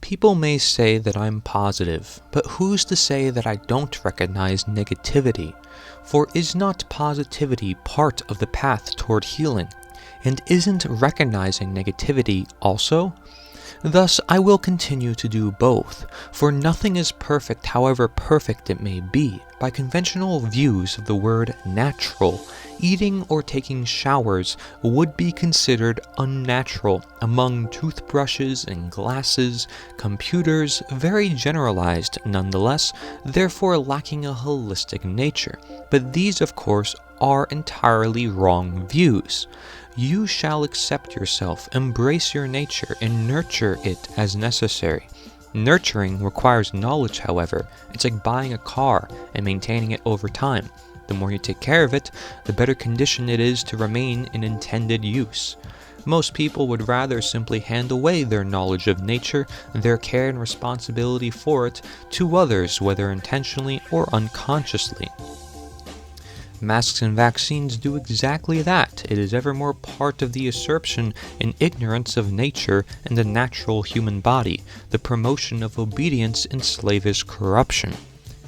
People may say that I'm positive, but who's to say that I don't recognize negativity? For is not positivity part of the path toward healing? And isn't recognizing negativity also? Thus, I will continue to do both, for nothing is perfect however perfect it may be. By conventional views of the word natural, eating or taking showers would be considered unnatural among toothbrushes and glasses, computers, very generalized nonetheless, therefore lacking a holistic nature. But these, of course, are entirely wrong views. You shall accept yourself, embrace your nature, and nurture it as necessary. Nurturing requires knowledge, however. It's like buying a car and maintaining it over time. The more you take care of it, the better condition it is to remain in intended use. Most people would rather simply hand away their knowledge of nature, their care and responsibility for it, to others, whether intentionally or unconsciously. Masks and vaccines do exactly that. It is evermore part of the usurpation and ignorance of nature and the natural human body, the promotion of obedience and slavish corruption.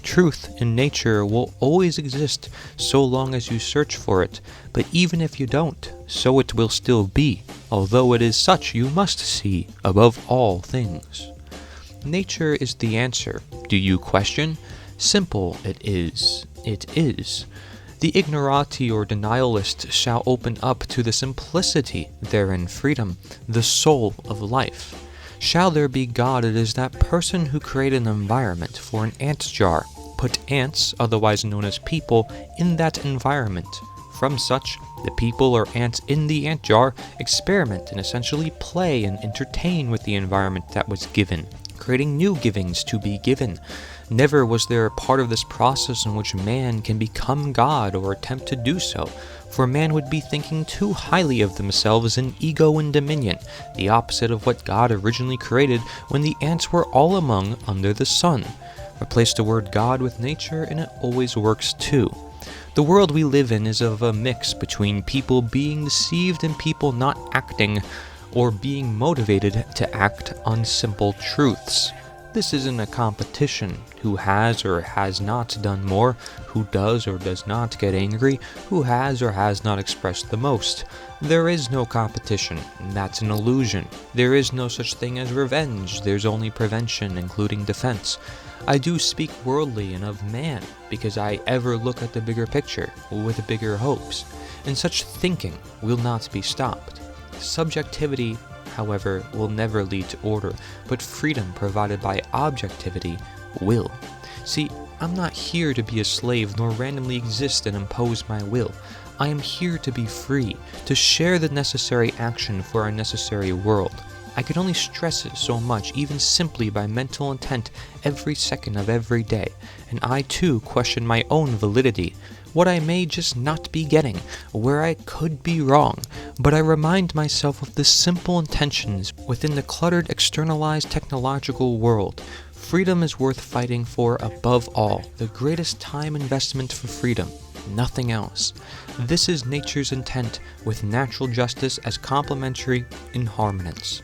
Truth in nature will always exist so long as you search for it, but even if you don't, so it will still be, although it is such you must see above all things. Nature is the answer. Do you question? Simple it is. It is. The ignorati or denialist shall open up to the simplicity therein freedom, the soul of life. Shall there be God, it is that person who created an environment for an ant jar, put ants, otherwise known as people, in that environment. From such, the people or ants in the ant jar experiment and essentially play and entertain with the environment that was given, creating new givings to be given. Never was there a part of this process in which man can become God or attempt to do so, for man would be thinking too highly of themselves in ego and dominion, the opposite of what God originally created when the ants were all among under the sun. Replace the word God with nature and it always works too. The world we live in is of a mix between people being deceived and people not acting or being motivated to act on simple truths. This isn't a competition. Who has or has not done more, who does or does not get angry, who has or has not expressed the most. There is no competition, that's an illusion. There is no such thing as revenge, there's only prevention, including defense. I do speak worldly and of man, because I ever look at the bigger picture, with bigger hopes, and such thinking will not be stopped. Subjectivity, however, will never lead to order, but freedom provided by objectivity will. See, I'm not here to be a slave nor randomly exist and impose my will. I am here to be free, to share the necessary action for our necessary world. I can only stress it so much, even simply by mental intent, every second of every day, and I too question my own validity, what I may just not be getting, where I could be wrong, but I remind myself of the simple intentions within the cluttered, externalized technological world. Freedom is worth fighting for above all, the greatest time investment for freedom, nothing else. This is nature's intent, with natural justice as complementary in harmoniance.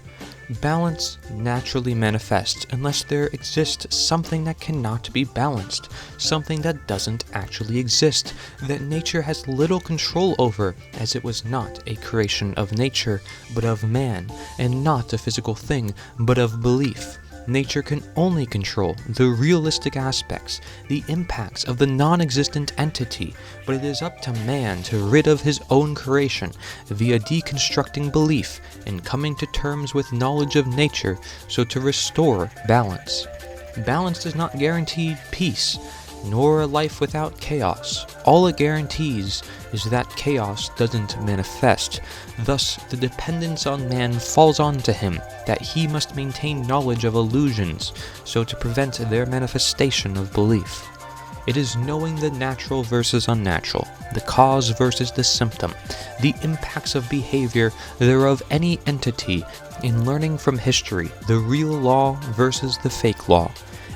Balance naturally manifests unless there exists something that cannot be balanced, something that doesn't actually exist, that nature has little control over, as it was not a creation of nature, but of man, and not a physical thing, but of belief. Nature can only control the realistic aspects, the impacts of the non-existent entity, but it is up to man to rid of his own creation via deconstructing belief and coming to terms with knowledge of nature, so to restore balance. Balance does not guarantee peace, nor a life without chaos. All it guarantees is that chaos doesn't manifest. Thus, the dependence on man falls onto him, that he must maintain knowledge of illusions, so to prevent their manifestation of belief. It is knowing the natural versus unnatural, the cause versus the symptom, the impacts of behavior thereof any entity, in learning from history the real law versus the fake law.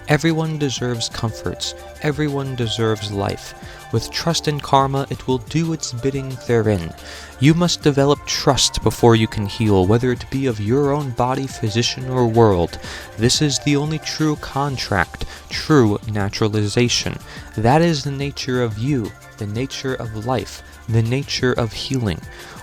Everyone deserves comforts, everyone deserves life. With trust in karma, it will do its bidding therein. You must develop trust before you can heal, whether it be of your own body, physician, or world. This is the only true contract, true naturalization. That is the nature of you, the nature of life, the nature of healing.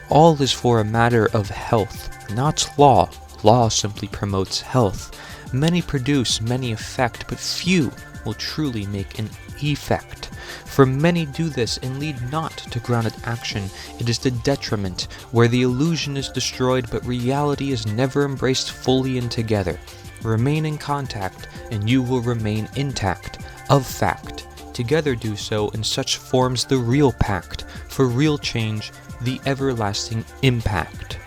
All is for a matter of health, not law. Law simply promotes health. Many produce, many effect, but few will truly make an effect. For many do this and lead not to grounded action. It is the detriment, where the illusion is destroyed but reality is never embraced fully and together. Remain in contact, and you will remain intact, of fact. Together do so, and such forms the real pact, for real change, the everlasting impact.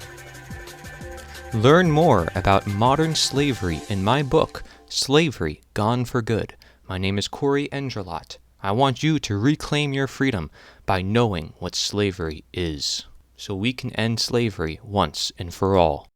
Learn more about modern slavery in my book, Slavery Gone for Good. My name is Corey Engelot. I want you to reclaim your freedom by knowing what slavery is, so we can end slavery once and for all.